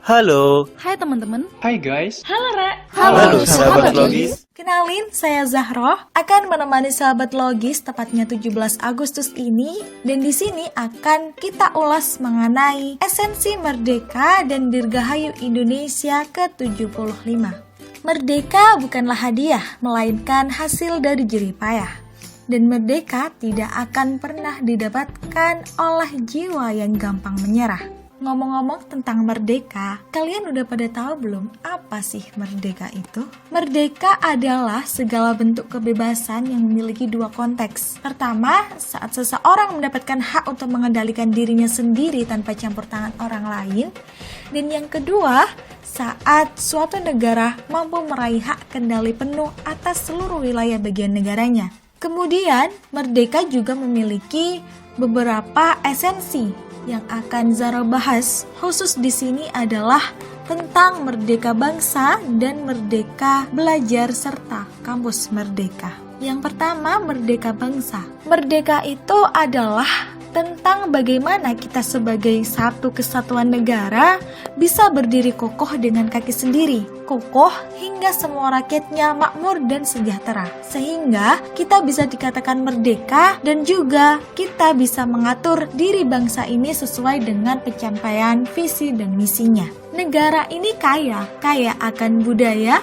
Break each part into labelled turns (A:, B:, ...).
A: Halo.
B: Hai teman-teman.
C: Hai guys.
D: Halo Ra.
A: Halo sahabat Logis.
D: Kenalin, saya Zahroh akan menemani sahabat Logis tepatnya 17 Agustus ini, dan di sini akan kita ulas mengenai esensi Merdeka dan Dirgahayu Indonesia ke-75. Merdeka bukanlah hadiah, melainkan hasil dari jerih payah. Dan merdeka tidak akan pernah didapatkan oleh jiwa yang gampang menyerah. Ngomong-ngomong tentang merdeka, kalian udah pada tahu belum apa sih merdeka itu? Merdeka adalah segala bentuk kebebasan yang memiliki dua konteks. Pertama, saat seseorang mendapatkan hak untuk mengendalikan dirinya sendiri tanpa campur tangan orang lain. Dan yang kedua, saat suatu negara mampu meraih hak kendali penuh atas seluruh wilayah bagian negaranya. Kemudian, merdeka juga memiliki beberapa esensi yang akan Zara bahas khusus di sini adalah tentang merdeka bangsa dan merdeka belajar serta kampus merdeka. Yang pertama, merdeka bangsa. Merdeka itu adalah tentang bagaimana kita sebagai satu kesatuan negara bisa berdiri kokoh dengan kaki sendiri, kokoh hingga semua rakyatnya makmur dan sejahtera, sehingga kita bisa dikatakan merdeka dan juga kita bisa mengatur diri bangsa ini sesuai dengan pencapaian visi dan misinya. Negara ini kaya akan budaya,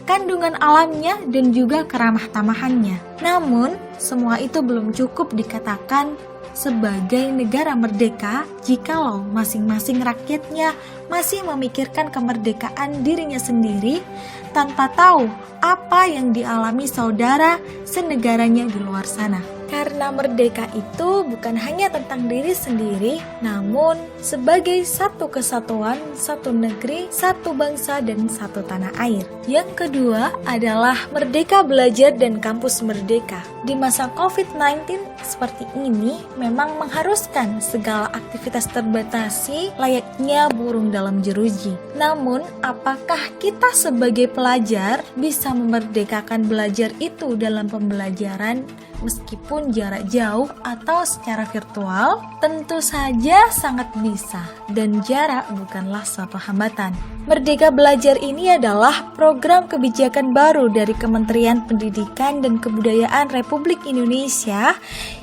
D: kandungan alamnya dan juga keramah tamahannya. Namun, semua itu belum cukup dikatakan sebagai negara merdeka jikalau masing-masing rakyatnya masih memikirkan kemerdekaan dirinya sendiri tanpa tahu apa yang dialami saudara senegaranya di luar sana. Karena merdeka itu bukan hanya tentang diri sendiri, namun sebagai satu kesatuan, satu negeri, satu bangsa, dan satu tanah air. Yang kedua adalah merdeka belajar dan kampus merdeka. Di masa COVID-19 seperti ini memang mengharuskan segala aktivitas terbatasi layaknya burung dalam jeruji. Namun, apakah kita sebagai pelajar bisa memerdekakan belajar itu dalam pembelajaran meskipun jarak jauh atau secara virtual? Tentu saja sangat bisa, dan jarak bukanlah suatu hambatan. Merdeka Belajar ini adalah program kebijakan baru dari Kementerian Pendidikan dan Kebudayaan Republik Indonesia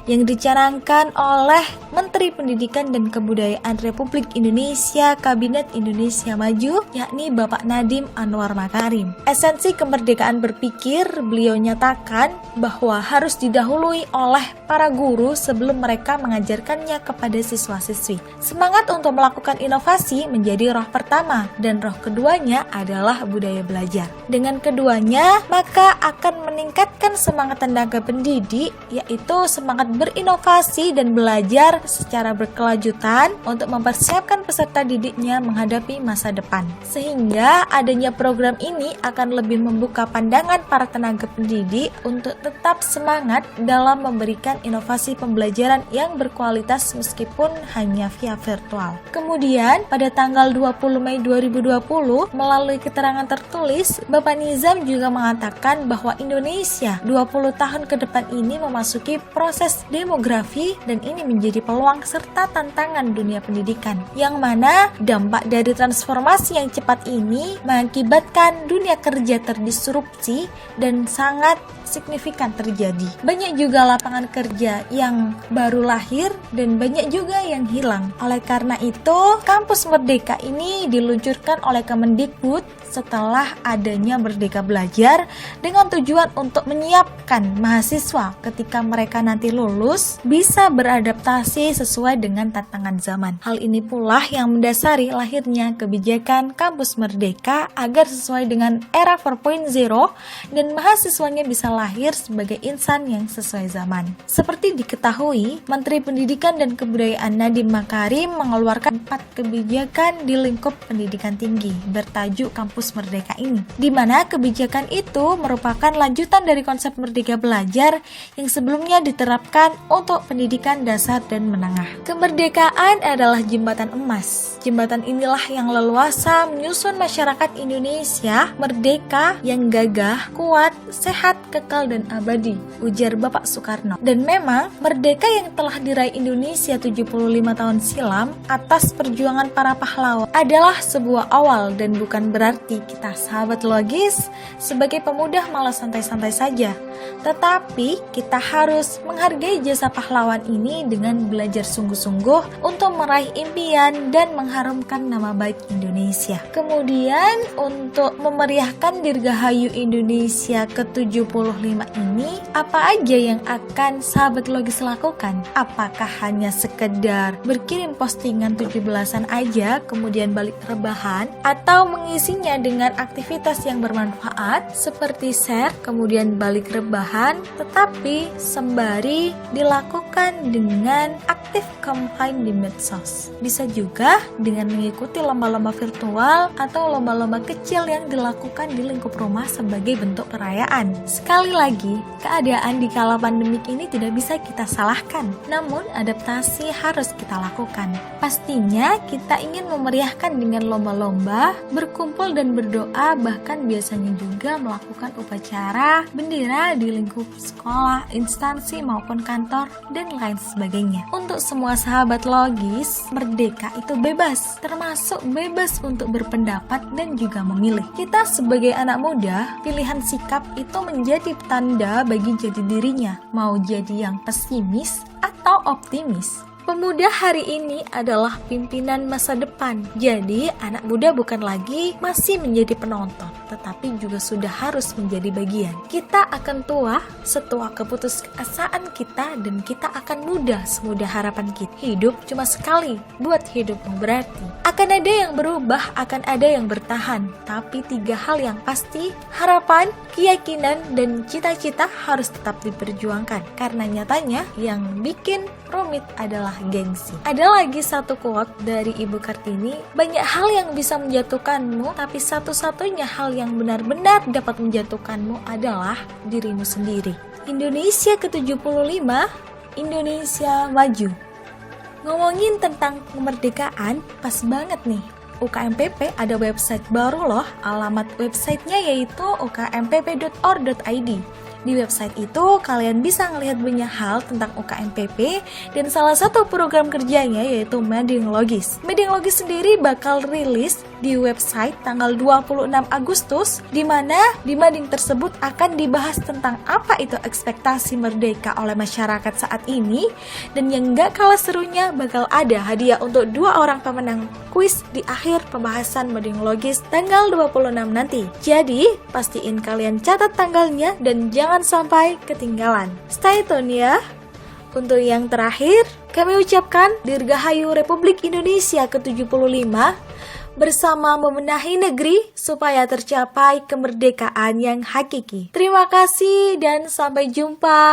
D: yang dicanangkan oleh Menteri Pendidikan dan Kebudayaan Republik Indonesia Kabinet Indonesia Maju, yakni Bapak Nadiem Anwar Makarim. Esensi kemerdekaan berpikir beliau nyatakan bahwa harus didahului oleh para guru sebelum mereka mengajarkannya kepada siswa-siswi. Semangat untuk melakukan inovasi menjadi roh pertama, dan roh keduanya adalah budaya belajar. Dengan keduanya, maka akan meningkatkan semangat tenaga pendidik, yaitu semangat berinovasi dan belajar secara berkelanjutan untuk mempersiapkan peserta didiknya menghadapi masa depan. Sehingga adanya program ini akan lebih membuka pandangan para tenaga pendidik untuk tetap semangat dalam memberikan inovasi pembelajaran yang berkualitas meskipun hanya via virtual. Kemudian, pada tanggal 20 Mei 2020, melalui keterangan tertulis, Bapak Nizam juga mengatakan bahwa Indonesia 20 tahun ke depan ini memasuki proses demografi dan ini menjadi peluang serta tantangan dunia pendidikan, yang mana dampak dari transformasi yang cepat ini mengakibatkan dunia kerja terdisrupsi dan sangat signifikan terjadi. Banyak juga lapangan kerja yang baru lahir dan banyak juga yang hilang. Oleh karena itu, Kampus Merdeka ini diluncurkan oleh Kemendikbud setelah adanya Merdeka Belajar dengan tujuan untuk menyiapkan mahasiswa ketika mereka nanti lulus bisa beradaptasi sesuai dengan tantangan zaman. Hal ini pula yang mendasari lahirnya kebijakan Kampus Merdeka agar sesuai dengan era 4.0 dan mahasiswanya bisa lahir sebagai insan yang sesuai zaman. Seperti diketahui, Menteri Pendidikan dan Kebudayaan Nadiem Makarim mengeluarkan 4 kebijakan di lingkup pendidikan tinggi bertajuk Kampus Merdeka ini, di mana kebijakan itu merupakan lanjutan dari konsep Merdeka Belajar yang sebelumnya diterapkan diperuntukkan untuk pendidikan dasar dan menengah. Kemerdekaan adalah jembatan emas. Jembatan inilah yang leluasa menyusun masyarakat Indonesia merdeka yang gagah, kuat, sehat, kekal, dan abadi, ujar Bapak Soekarno. Dan memang merdeka yang telah diraih Indonesia 75 tahun silam atas perjuangan para pahlawan adalah sebuah awal dan bukan berarti kita sahabat logis sebagai pemuda malah santai-santai saja. Tetapi kita harus menghargai jasa pahlawan ini dengan belajar sungguh-sungguh untuk meraih impian dan mengharumkan nama baik Indonesia. Kemudian untuk memeriahkan Dirgahayu Indonesia ke-75 ini, apa aja yang akan sahabat logis lakukan? Apakah hanya sekedar berkirim postingan 17-an aja kemudian balik rebahan, atau mengisinya dengan aktivitas yang bermanfaat seperti share kemudian balik rebahan, tetapi sembari dilakukan dengan aktif kampanye di medsos? Bisa juga dengan mengikuti lomba-lomba virtual atau lomba-lomba kecil yang dilakukan di lingkup rumah sebagai bentuk perayaan. Sekali lagi, keadaan di kala pandemik ini tidak bisa kita salahkan, namun adaptasi harus kita lakukan. Pastinya kita ingin memeriahkan dengan lomba-lomba, berkumpul dan berdoa, bahkan biasanya juga melakukan upacara bendera di lingkup sekolah, instansi maupun kantor, dan lain sebagainya. Untuk semua sahabat logis, merdeka itu bebas, termasuk bebas untuk berpendapat dan juga memilih. Kita sebagai anak muda, pilihan sikap itu menjadi tanda bagi jati dirinya, mau jadi yang pesimis atau optimis. Pemuda hari ini adalah pimpinan masa depan. Jadi, anak muda bukan lagi masih menjadi penonton, tetapi juga sudah harus menjadi bagian. Kita akan tua setua keputusasaan kita, dan kita akan muda semudah harapan kita. Hidup cuma sekali, buat hidupmu berarti. Akan ada yang berubah, akan ada yang bertahan. Tapi 3 hal yang pasti, harapan, keyakinan, dan cita-cita harus tetap diperjuangkan. Karena nyatanya yang bikin rumit adalah gengsi. Ada lagi satu quote dari Ibu Kartini, banyak hal yang bisa menjatuhkanmu, tapi satu-satunya hal yang benar-benar dapat menjatuhkanmu adalah dirimu sendiri. Indonesia ke-75, Indonesia maju. Ngomongin tentang kemerdekaan, pas banget nih. UKMPP ada website baru loh, alamat websitenya yaitu ukmpp.or.id. Di website itu kalian bisa ngelihat banyak hal tentang UKMPP, dan salah satu program kerjanya yaitu Mading Logis. Mading Logis sendiri bakal rilis di website tanggal 26 Agustus, di mana di Mading tersebut akan dibahas tentang apa itu ekspektasi merdeka oleh masyarakat saat ini, dan yang gak kalah serunya bakal ada hadiah untuk 2 orang pemenang kuis di akhir pembahasan Mading Logis tanggal 26 nanti. Jadi pastiin kalian catat tanggalnya dan jangan sampai ketinggalan. Stay tune ya. Untuk yang terakhir, kami ucapkan Dirgahayu Republik Indonesia ke-75 bersama membenahi negeri supaya tercapai kemerdekaan yang hakiki. Terima kasih dan sampai jumpa.